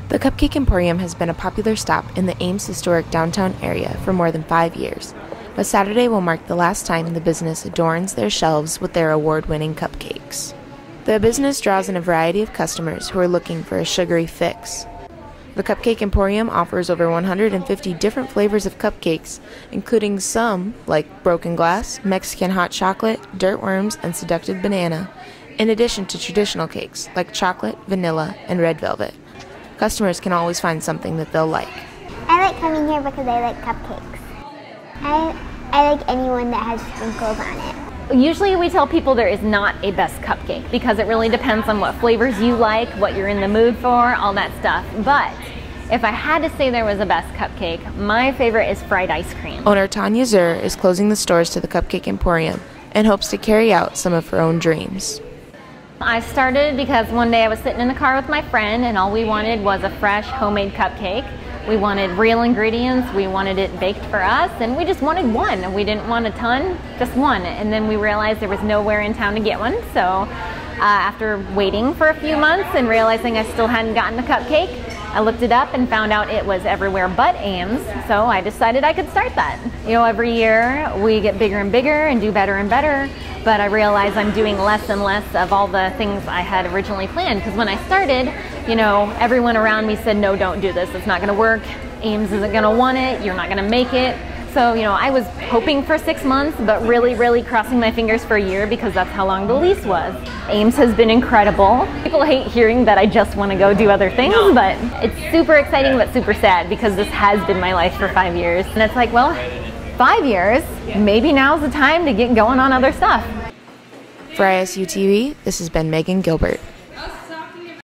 The Cupcake Emporium has been a popular stop in the Ames historic downtown area for more than 5 years, but Saturday will mark the last time the business adorns their shelves with their award-winning cupcakes. The business draws in a variety of customers who are looking for a sugary fix. The Cupcake Emporium offers over 150 different flavors of cupcakes, including some like broken glass, Mexican hot chocolate, dirt worms, and seductive banana, in addition to traditional cakes like chocolate, vanilla, and red velvet. Customers can always find something that they'll like. I like coming here because I like cupcakes. I like anyone that has sprinkles on it. Usually we tell people there is not a best cupcake because it really depends on what flavors you like, what you're in the mood for, all that stuff. But if I had to say there was a best cupcake, my favorite is fried ice cream. Owner Tanya Zur is closing the stores to the Cupcake Emporium and hopes to carry out some of her own dreams. I started because one day I was sitting in the car with my friend and all we wanted was a fresh homemade cupcake. We wanted real ingredients, we wanted it baked for us, and we just wanted one. We didn't want a ton, just one. And then we realized there was nowhere in town to get one, so after waiting for a few months and realizing I still hadn't gotten a cupcake, I looked it up and found out it was everywhere but Ames, so I decided I could start that. You know, every year we get bigger and bigger and do better and better, but I realize I'm doing less and less of all the things I had originally planned, because when I started, you know, everyone around me said, no, don't do this, it's not gonna work, Ames isn't gonna want it, you're not gonna make it. So, you know, I was hoping for 6 months, but really crossing my fingers for a year because that's how long the lease was. Ames has been incredible. People hate hearing that I just want to go do other things, but it's super exciting but super sad because this has been my life for 5 years. And it's like, well, 5 years, maybe now's the time to get going on other stuff. For ISU TV, this has been Megan Gilbert.